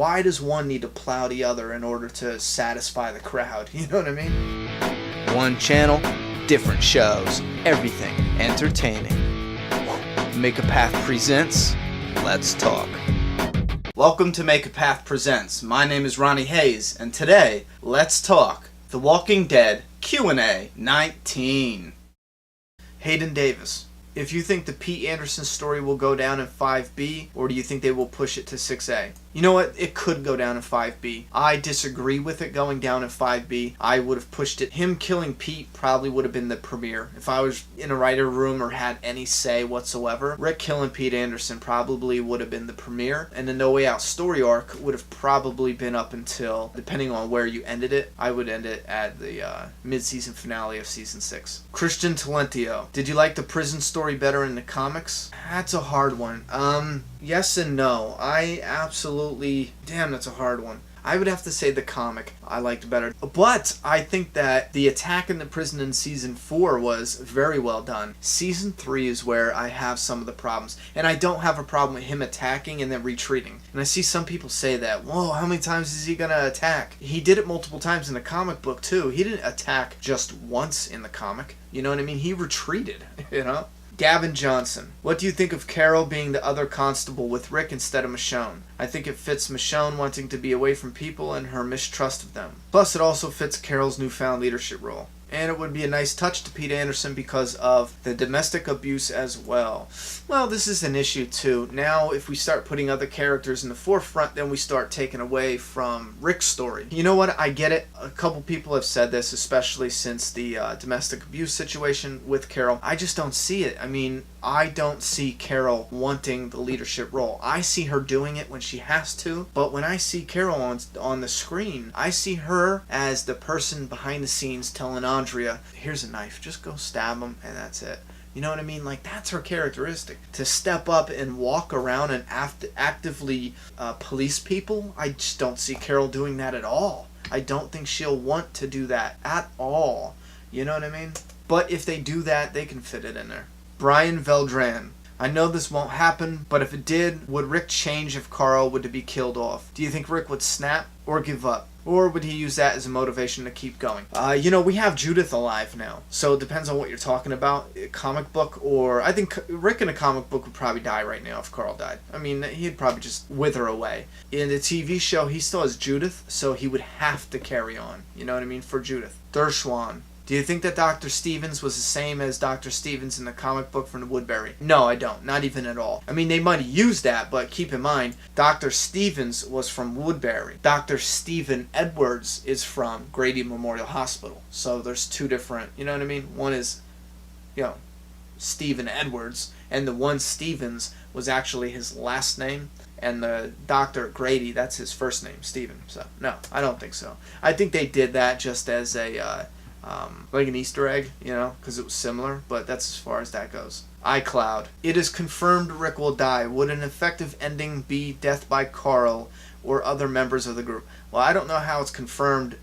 Why does one need to plow the other in order to satisfy the crowd? You know what I mean? One channel, different shows, everything entertaining. Make a Path presents Let's Talk. Welcome to Make a Path Presents. My name is Ronnie Hayes, and today, let's talk The Walking Dead Q&A 19. Hayden Davis, if you think the Pete Anderson story will go down in 5B, or do you think they will push it to 6A? You know what? It could go down in 5B. I disagree with it going down in 5B. I would have pushed it. Him killing Pete probably would have been the premiere. If I was in a writer room or had any say whatsoever, Rick killing Pete Anderson probably would have been the premiere. And the No Way Out story arc would have probably been up until, depending on where you ended it, I would end it at the mid-season finale of Season 6. Christian Talentio, did you like the prison story better in the comics? That's a hard one. Yes and no. Damn, that's a hard one. I would have to say the comic I liked better. But I think that the attack in the prison in Season 4 was very well done. Season 3 is where I have some of the problems. And I don't have a problem with him attacking and then retreating. And I see some people say that, whoa, how many times is he going to attack? He did it multiple times in the comic book too. He didn't attack just once in the comic. You know what I mean? He retreated, you know? Gavin Johnson, what do you think of Carol being the other constable with Rick instead of Michonne? I think it fits Michonne wanting to be away from people and her mistrust of them. Plus, it also fits Carol's newfound leadership role. And it would be a nice touch to Pete Anderson because of the domestic abuse as well. Well, this is an issue too. Now, if we start putting other characters in the forefront, then we start taking away from Rick's story. You know what? I get it. A couple people have said this, especially since the domestic abuse situation with Carol. I just don't see it. I mean, I don't see Carol wanting the leadership role. I see her doing it when she has to, but when I see Carol on the screen, I see her as the person behind the scenes telling Andrea, here's a knife, just go stab him, and that's it. You know what I mean? Like, that's her characteristic. To step up and walk around and actively police people, I just don't see Carol doing that at all. I don't think she'll want to do that at all. You know what I mean? But if they do that, they can fit it in there. Brian Veldran, I know this won't happen, but if it did, would Rick change if Carl were to be killed off? Do you think Rick would snap or give up? Or would he use that as a motivation to keep going? You know, we have Judith alive now, so it depends on what you're talking about. A comic book, or I think Rick in a comic book would probably die right now if Carl died. I mean, he'd probably just wither away. In the TV show, he still has Judith, so he would have to carry on. You know what I mean? For Judith. Dershwan, do you think that Dr. Stevens was the same as Dr. Stevens in the comic book from Woodbury? No, I don't. Not even at all. I mean, they might have used that, but keep in mind, Dr. Stevens was from Woodbury. Dr. Stephen Edwards is from Grady Memorial Hospital. So there's two different, you know what I mean? One is, you know, Stephen Edwards, and the one Stevens was actually his last name. And the Dr. Grady, that's his first name, Stephen. So, no, I don't think so. I think they did that just as a... like an Easter egg, you know, because it was similar, but that's as far as that goes. iCloud, it is confirmed Rick will die. Would an effective ending be death by Carl or other members of the group? Well, I don't know how it's confirmed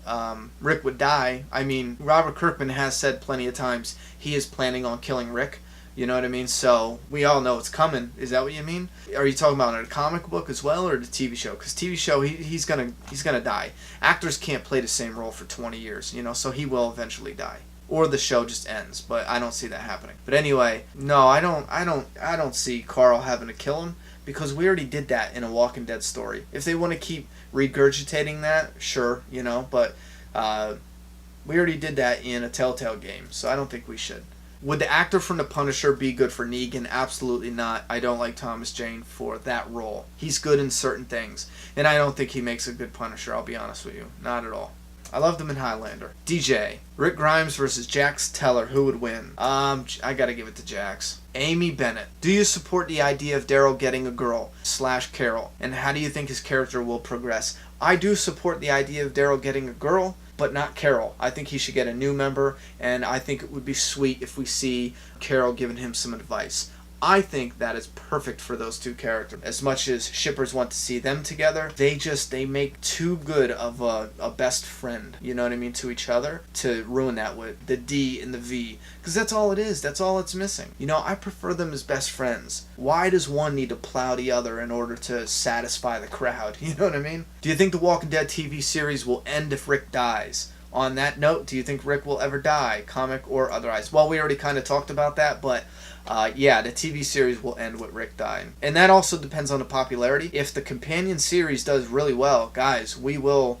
Rick would die. I mean, Robert Kirkman has said plenty of times he is planning on killing Rick. You know what I mean? So we all know it's coming. Is that what you mean? Are you talking about in a comic book as well, or the TV show? Because TV show, he's gonna die. Actors can't play the same role for 20 years, you know. So he will eventually die, or the show just ends. But I don't see that happening. But anyway, no, I don't see Carl having to kill him, because we already did that in a Walking Dead story. If they want to keep regurgitating that, sure, you know. But we already did that in a Telltale game, so I don't think we should. Would the actor from The Punisher be good for Negan? Absolutely not. I don't like Thomas Jane for that role. He's good in certain things, and I don't think he makes a good Punisher, I'll be honest with you. Not at all. I loved him in Highlander. DJ, Rick Grimes versus Jax Teller, who would win? I gotta give it to Jax. Amy Bennett, do you support the idea of Daryl getting a girl / Carol? And how do you think his character will progress? I do support the idea of Daryl getting a girl, but not Carol. I think he should get a new member, and I think it would be sweet if we see Carol giving him some advice. I think that is perfect for those two characters. As much as shippers want to see them together, they make too good of a best friend, you know what I mean, to each other, to ruin that with the D and the V. Because that's all it is. That's all it's missing. You know, I prefer them as best friends. Why does one need to plow the other in order to satisfy the crowd? You know what I mean? Do you think the Walking Dead TV series will end if Rick dies? On that note, do you think Rick will ever die, comic or otherwise? Well, we already kind of talked about that, but yeah, the TV series will end with Rick dying. And that also depends on the popularity. If the companion series does really well, guys, we will,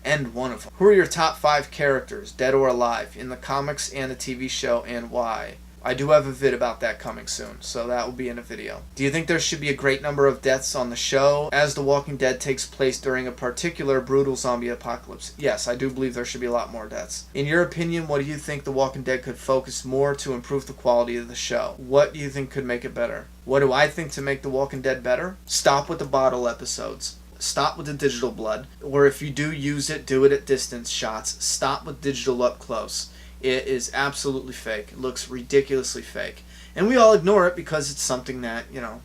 end one of them. Who are your top 5 characters, dead or alive, in the comics and the TV show, and why? I do have a vid about that coming soon, so that will be in a video. Do you think there should be a great number of deaths on the show, as The Walking Dead takes place during a particular brutal zombie apocalypse? Yes, I do believe there should be a lot more deaths. In your opinion, what do you think The Walking Dead could focus more to improve the quality of the show? What do you think could make it better? What do I think to make The Walking Dead better? Stop with the bottle episodes. Stop with the digital blood. Or if you do use it, do it at distance shots. Stop with digital up close. It is absolutely fake. It looks ridiculously fake. And we all ignore it because it's something that,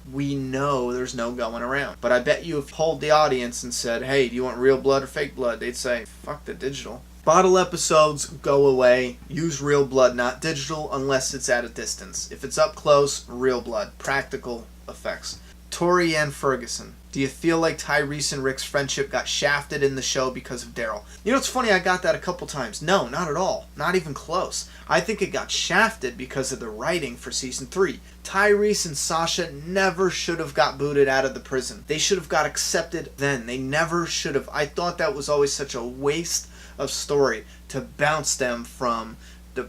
we know there's no going around. But I bet you if you polled the audience and said, hey, do you want real blood or fake blood? They'd say, fuck the digital. Bottle episodes, go away. Use real blood, not digital, unless it's at a distance. If it's up close, real blood. Practical effects. Tori Ann Ferguson. Do you feel like Tyrese and Rick's friendship got shafted in the show because of Daryl? You know, it's funny, I got that a couple times. No, not at all. Not even close. I think it got shafted because of the writing for season 3. Tyrese and Sasha never should have got booted out of the prison. They should have got accepted then. They never should have. I thought that was always such a waste of story to bounce them from the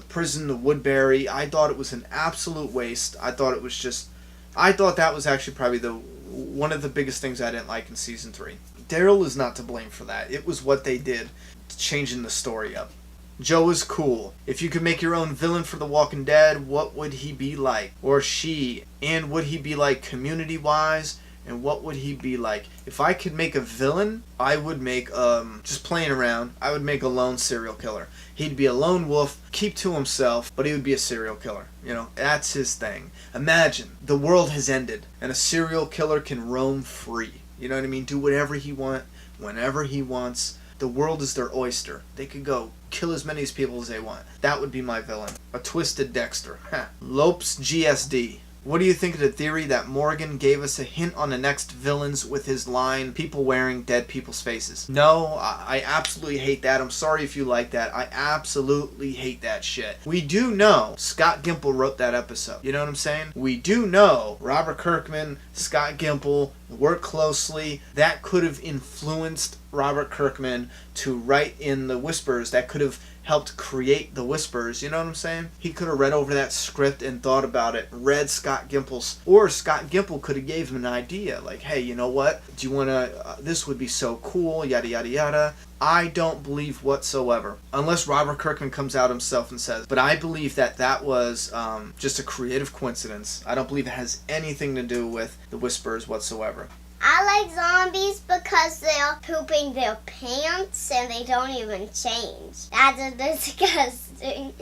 prison to Woodbury. I thought it was an absolute waste. I thought that was actually probably one of the biggest things I didn't like in season 3. Daryl is not to blame for that. It was what they did, changing the story up. Joe is cool. If you could make your own villain for The Walking Dead, what would he be like? Or she? And would he be like community-wise? And what would he be like? If I could make a villain, I would make, just playing around, I would make a lone serial killer. He'd be a lone wolf, keep to himself, but he would be a serial killer. That's his thing. Imagine, the world has ended, and a serial killer can roam free. You know what I mean? Do whatever he wants, whenever he wants. The world is their oyster. They could go kill as many people as they want. That would be my villain. A twisted Dexter. Lopes GSD. What do you think of the theory that Morgan gave us a hint on the next villains with his line, people wearing dead people's faces? No, I absolutely hate that. I'm sorry if you like that. I absolutely hate that shit. We do know Scott Gimple wrote that episode. You know what I'm saying? We do know Robert Kirkman, Scott Gimple worked closely. That could have influenced Robert Kirkman to write in the Whispers. That could have helped create the Whispers, you know what I'm saying? He could have read over that script and thought about it, read Scott Gimple's, or Scott Gimple could have gave him an idea, like, hey, you know what, do you want to, this would be so cool, yada yada yada. I don't believe whatsoever, unless Robert Kirkman comes out himself and says, but I believe that was just a creative coincidence. I don't believe it has anything to do with the Whispers whatsoever. I like zombies because they're pooping their pants and they don't even change. That's disgusting.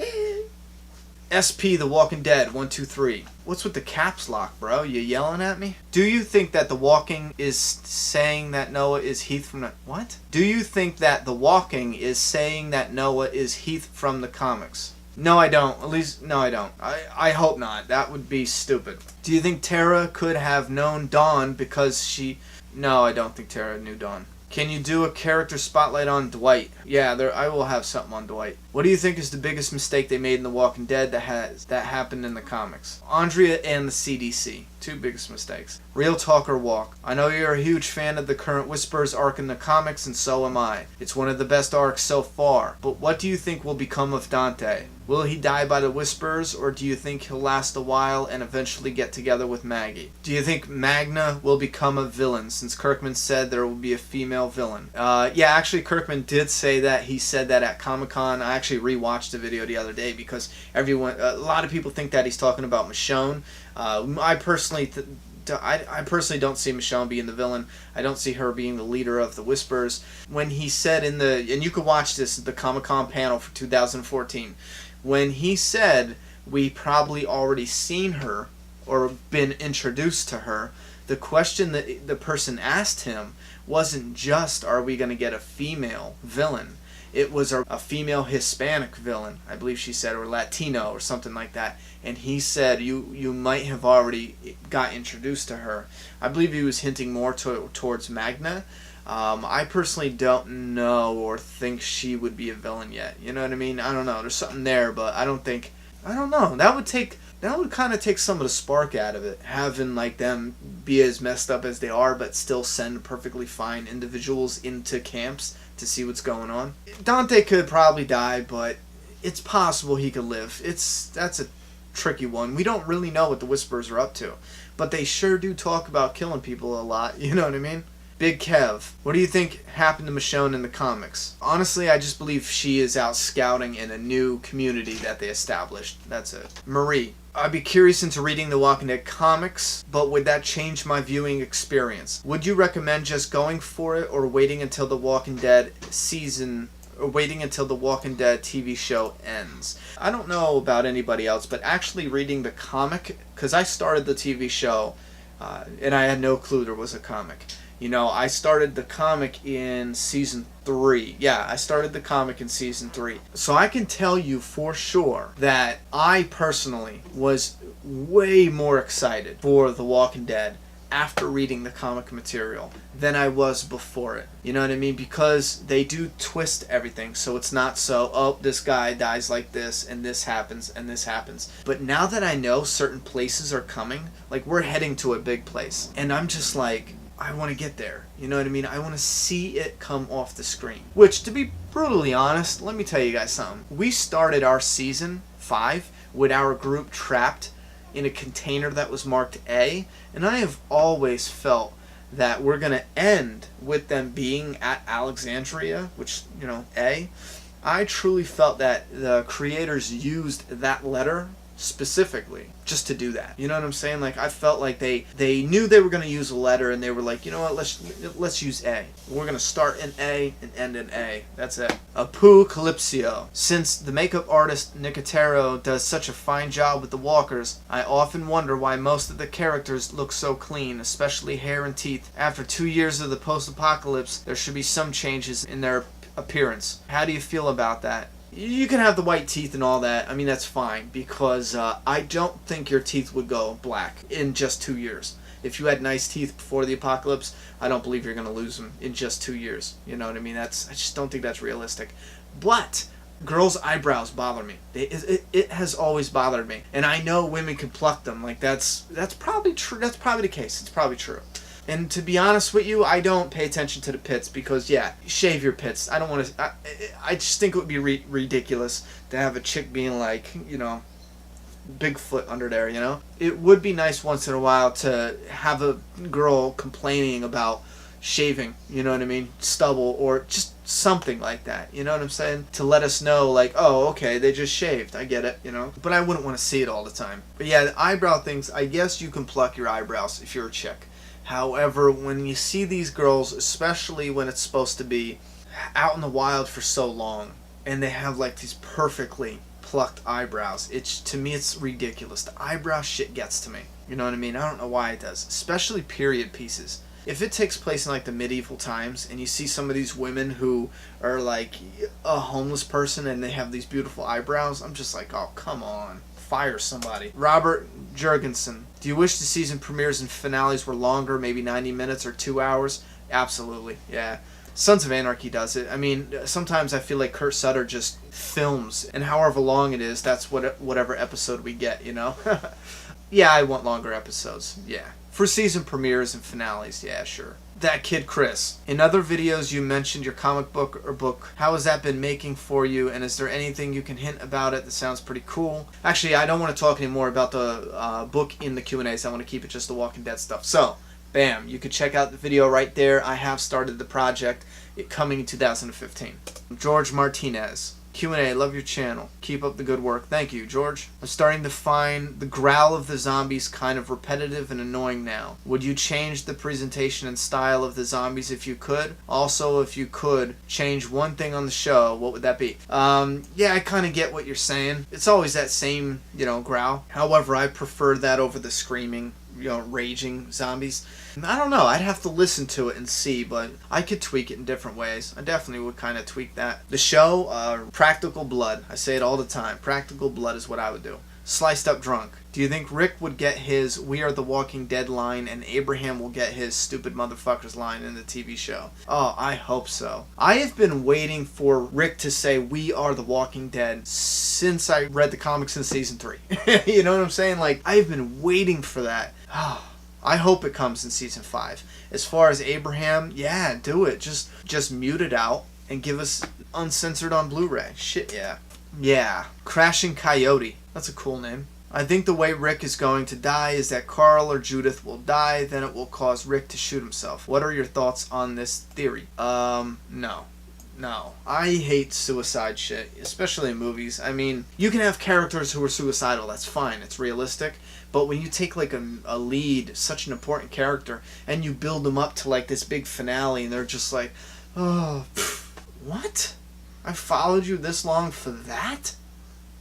SP The Walking Dead 123. What's with the caps lock, bro? You yelling at me? Do you think that The Walking is saying that Noah is Heath from the... What? Do you think that The Walking is saying that Noah is Heath from the comics? No, I don't. At least, no, I don't. I hope not. That would be stupid. Do you think Tara could have known Dawn because she... No, I don't think Tara knew Dawn. Can you do a character spotlight on Dwight? Yeah, I will have something on Dwight. What do you think is the biggest mistake they made in The Walking Dead that happened in the comics? Andrea and the CDC. 2 biggest mistakes. Real talk or walk. I know you're a huge fan of the current Whispers arc in the comics, and so am I. It's one of the best arcs so far. But what do you think will become of Dante? Will he die by the Whispers, or do you think he'll last a while and eventually get together with Maggie? Do you think Magna will become a villain, since Kirkman said there will be a female villain? Yeah, actually Kirkman did say that. He said that at Comic-Con. I actually rewatched the video the other day because a lot of people think that he's talking about Michonne. I personally don't see Michonne being the villain. I don't see her being the leader of the Whispers. When he said and you can watch this, the Comic-Con panel for 2014, when he said we probably already seen her or been introduced to her, the question that the person asked him wasn't just, are we going to get a female villain? It was a female Hispanic villain, I believe she said, or Latino or something like that. And he said, you might have already got introduced to her. I believe he was hinting more towards Magna. I personally don't know or think she would be a villain yet. You know what I mean? I don't know. There's something there, but I don't know. That would kind of take some of the spark out of it, having like them be as messed up as they are, but still send perfectly fine individuals into camps to see what's going on. Dante could probably die, but it's possible he could live. That's a tricky one. We don't really know what the Whisperers are up to, but they sure do talk about killing people a lot. You know what I mean? Big Kev, what do you think happened to Michonne in the comics? Honestly, I just believe she is out scouting in a new community that they established. That's it. Marie, I'd be curious into reading the Walking Dead comics, but would that change my viewing experience? Would you recommend just going for it or waiting until the Walking Dead TV show ends? I don't know about anybody else, but actually reading the comic, because I started the TV show and I had no clue there was a comic. You know, I started the comic in season 3. Yeah, I started the comic in season 3. So I can tell you for sure that I personally was way more excited for The Walking Dead after reading the comic material than I was before it. You know what I mean? Because they do twist everything, so it's not so, oh, this guy dies like this, and this happens, and this happens. But now that I know certain places are coming, like we're heading to a big place, and I'm just like, I want to get there. You know what I mean? I want to see it come off the screen. Which, to be brutally honest, let me tell you guys something. We started our season 5 with our group trapped in a container that was marked A, and I have always felt that we're going to end with them being at Alexandria, which, you know, A. I truly felt that the creators used that letter specifically just to do that. You know what I'm saying? Like, I felt like they knew they were going to use a letter, and they were like, you know what, let's use A. We're going to start in A and end in A. That's it. Apocalypsio. Since the makeup artist Nicotero does such a fine job with the walkers, I often wonder why most of the characters look so clean, especially hair and teeth. After 2 years of the post-apocalypse, there should be some changes in their appearance. How do you feel about that? You can have the white teeth and all that. I mean, that's fine, because I don't think your teeth would go black in just 2 years. If you had nice teeth before the apocalypse, I don't believe you're going to lose them in just 2 years. You know what I mean? I just don't think that's realistic. But girls' eyebrows bother me. It has always bothered me. And I know women can pluck them. Like, that's probably true. That's probably the case. It's probably true. And to be honest with you, I don't pay attention to the pits because, yeah, shave your pits. I don't want to. I just think it would be ridiculous to have a chick being like, you know, Bigfoot under there, you know? It would be nice once in a while to have a girl complaining about shaving, you know what I mean? Stubble or just something like that, you know what I'm saying? To let us know, like, oh, okay, they just shaved. I get it, you know? But I wouldn't want to see it all the time. But yeah, the eyebrow things, I guess you can pluck your eyebrows if you're a chick. However, when you see these girls, especially when it's supposed to be out in the wild for so long, and they have like these perfectly plucked eyebrows, to me it's ridiculous. The eyebrow shit gets to me. You know what I mean? I don't know why it does. Especially period pieces. If it takes place in like the medieval times, and you see some of these women who are like a homeless person and they have these beautiful eyebrows, I'm just like, oh, come on. Fire somebody. Robert Jurgensen. Do you wish the season premieres and finales were longer, maybe 90 minutes or 2 hours? Absolutely, yeah. Sons of Anarchy does it. I mean, sometimes I feel like Kurt Sutter just films, and however long it is, that's whatever episode we get, you know? Yeah, I want longer episodes, yeah. For season premieres and finales, yeah, sure. That kid Chris. In other videos you mentioned your comic book or book. How has that been making for you, and is there anything you can hint about it that sounds pretty cool? Actually, I don't want to talk anymore about the book in the Q&As. I want to keep it just the Walking Dead stuff. So, bam, you could check out the video right there. I have started the project, coming in 2015. George Martinez. Q&A, love your channel. Keep up the good work. Thank you, George. I'm starting to find the growl of the zombies kind of repetitive and annoying now. Would you change the presentation and style of the zombies if you could? Also, if you could change one thing on the show, what would that be? Yeah, I kind of get what you're saying. It's always that same, growl. However, I prefer that over the screaming, raging zombies. I don't know. I'd have to listen to it and see, but I could tweak it in different ways. I definitely would kind of tweak that. The show, Practical Blood. I say it all the time. Practical Blood is what I would do. Sliced Up Drunk. Do you think Rick would get his "We Are the Walking Dead" line and Abraham will get his "Stupid Motherfuckers" line in the TV show? Oh, I hope so. I have been waiting for Rick to say "We Are the Walking Dead" since I read the comics in season 3. You know what I'm saying? Like, I've been waiting for that. I hope it comes in season 5. As far as Abraham, yeah, do it. Just mute it out and give us uncensored on Blu-ray. Shit, yeah. Yeah. Crashing Coyote. That's a cool name. I think the way Rick is going to die is that Carl or Judith will die, then it will cause Rick to shoot himself. What are your thoughts on this theory? No. I hate suicide shit, especially in movies. I mean, you can have characters who are suicidal, that's fine, it's realistic. But when you take like a lead, such an important character, and you build them up to like this big finale, and they're just like, oh, what? I followed you this long for that?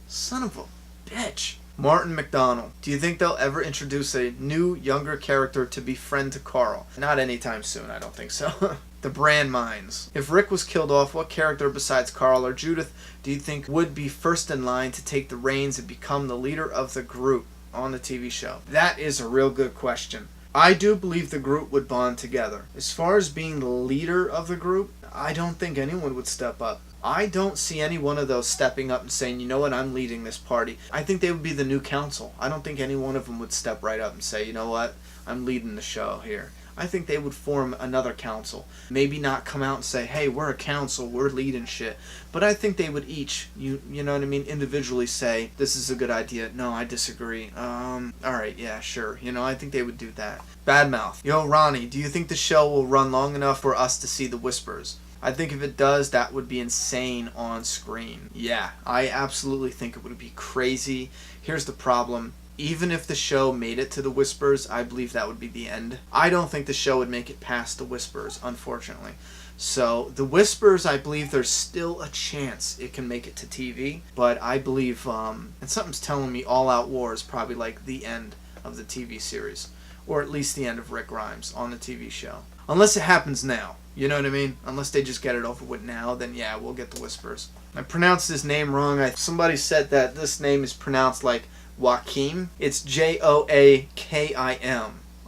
Son of a bitch. Martin McDonald. Do you think they'll ever introduce a new, younger character to be friend to Carl? Not anytime soon, I don't think so. The Brand Mines. If Rick was killed off, what character besides Carl or Judith do you think would be first in line to take the reins and become the leader of the group on the TV show? That is a real good question. I do believe the group would bond together. As far as being the leader of the group, I don't think anyone would step up. I don't see any one of those stepping up and saying, you know what, I'm leading this party. I think they would be the new council. I don't think any one of them would step right up and say, you know what, I'm leading the show here. I think they would form another council. Maybe not come out and say, hey, we're a council, we're leading shit. But I think they would each, you know what I mean, individually say, this is a good idea. No, I disagree. Alright, yeah, sure. I think they would do that. Badmouth. Yo, Ronnie, do you think the show will run long enough for us to see the Whispers? I think if it does, that would be insane on screen. Yeah, I absolutely think it would be crazy. Here's the problem. Even if the show made it to the Whispers, I believe that would be the end. I don't think the show would make it past the Whispers, unfortunately. So, the Whispers, I believe there's still a chance it can make it to TV. But I believe, and something's telling me All Out War is probably like the end of the TV series. Or at least the end of Rick Grimes on the TV show. Unless it happens now. You know what I mean? Unless they just get it over with now, then yeah, we'll get the Whispers. I pronounced his name wrong. Somebody said that this name is pronounced like Joachim. It's Joakim.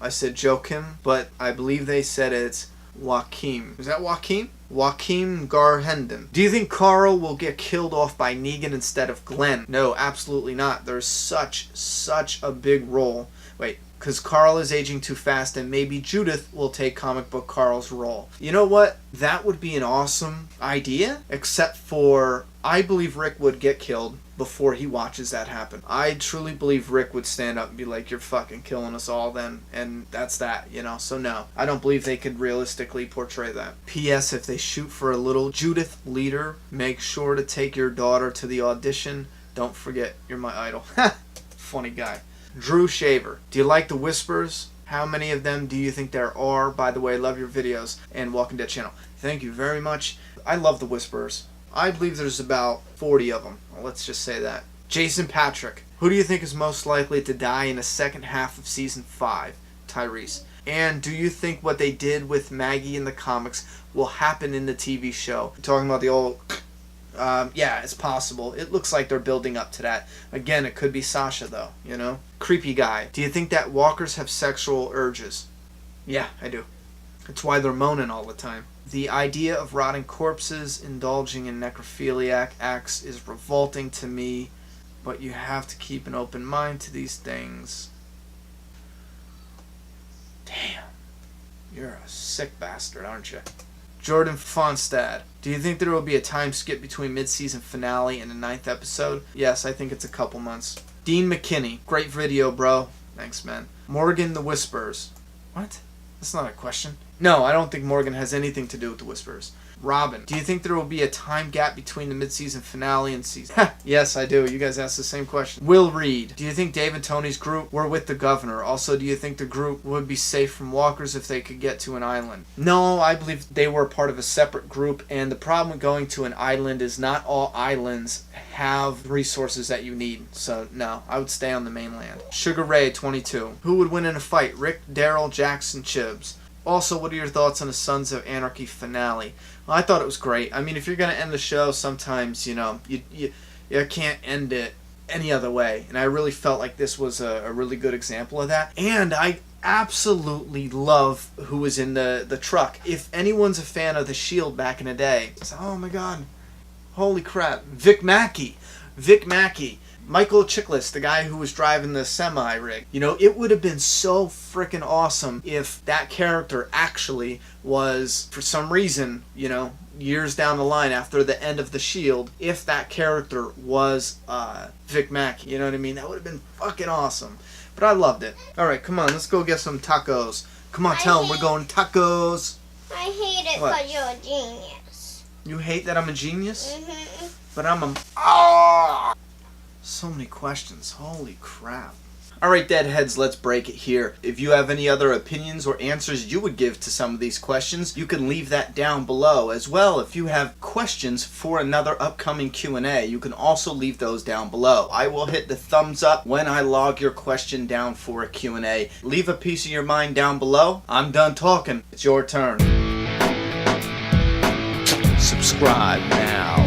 I said Joachim, but I believe they said it's Joachim. Is that Joachim? Joachim Garhenden. Do you think Carl will get killed off by Negan instead of Glenn? No, absolutely not. There's such a big role. Wait. Because Carl is aging too fast, and maybe Judith will take comic book Carl's role. You know what? That would be an awesome idea, except for I believe Rick would get killed before he watches that happen. I truly believe Rick would stand up and be like, you're fucking killing us all then, and that's that, So no, I don't believe they could realistically portray that. P.S. If they shoot for a little Judith leader, make sure to take your daughter to the audition. Don't forget, you're my idol. Funny guy. Drew Shaver. Do you like the Whispers? How many of them do you think there are? By the way, love your videos and Walking Dead channel. Thank you very much. I love the Whispers. I believe there's about 40 of them. Well, let's just say that. Jason Patrick. Who do you think is most likely to die in the second half of season 5? Tyrese. And do you think what they did with Maggie in the comics will happen in the TV show? Talking about the old... yeah, it's possible. It looks like they're building up to that. Again, it could be Sasha, though, Creepy guy. Do you think that walkers have sexual urges? Yeah, I do. It's why they're moaning all the time. The idea of rotting corpses indulging in necrophiliac acts is revolting to me, but you have to keep an open mind to these things. Damn. You're a sick bastard, aren't you? Jordan Fonstad. Do you think there will be a time skip between mid-season finale and the 9th episode? Yes, I think it's a couple months. Dean McKinney. Great video, bro. Thanks, man. Morgan the Whispers. What? That's not a question. No, I don't think Morgan has anything to do with the Whisperers. Robin, do you think there will be a time gap between the mid-season finale and season? Yes, I do. You guys asked the same question. Will Reed, do you think Dave and Tony's group were with the governor? Also, do you think the group would be safe from walkers if they could get to an island? No, I believe they were part of a separate group, and the problem with going to an island is not all islands have resources that you need. So, no, I would stay on the mainland. Sugar Ray, 22. Who would win in a fight? Rick, Daryl, Jackson, Chibbs? Also, what are your thoughts on the Sons of Anarchy finale? Well, I thought it was great. I mean, if you're going to end the show, sometimes, you can't end it any other way. And I really felt like this was a really good example of that. And I absolutely love who was in the truck. If anyone's a fan of The Shield back in the day, it's, oh my god, holy crap, Vic Mackey. Michael Chiklis, the guy who was driving the semi-rig. It would have been so freaking awesome if that character actually was, for some reason, years down the line after the end of The Shield, if that character was Vic Mackey. You know what I mean? That would have been fucking awesome. But I loved it. Alright, come on, let's go get some tacos. Come on, tell them we're going tacos. I hate it because you're a genius. You hate that I'm a genius? Mm-hmm. But I'm a... Oh! So many questions. Holy crap. Alright, Deadheads, let's break it here. If you have any other opinions or answers you would give to some of these questions, you can leave that down below. As well, if you have questions for another upcoming Q&A, you can also leave those down below. I will hit the thumbs up when I log your question down for a Q&A. Leave a piece of your mind down below. I'm done talking. It's your turn. Subscribe now.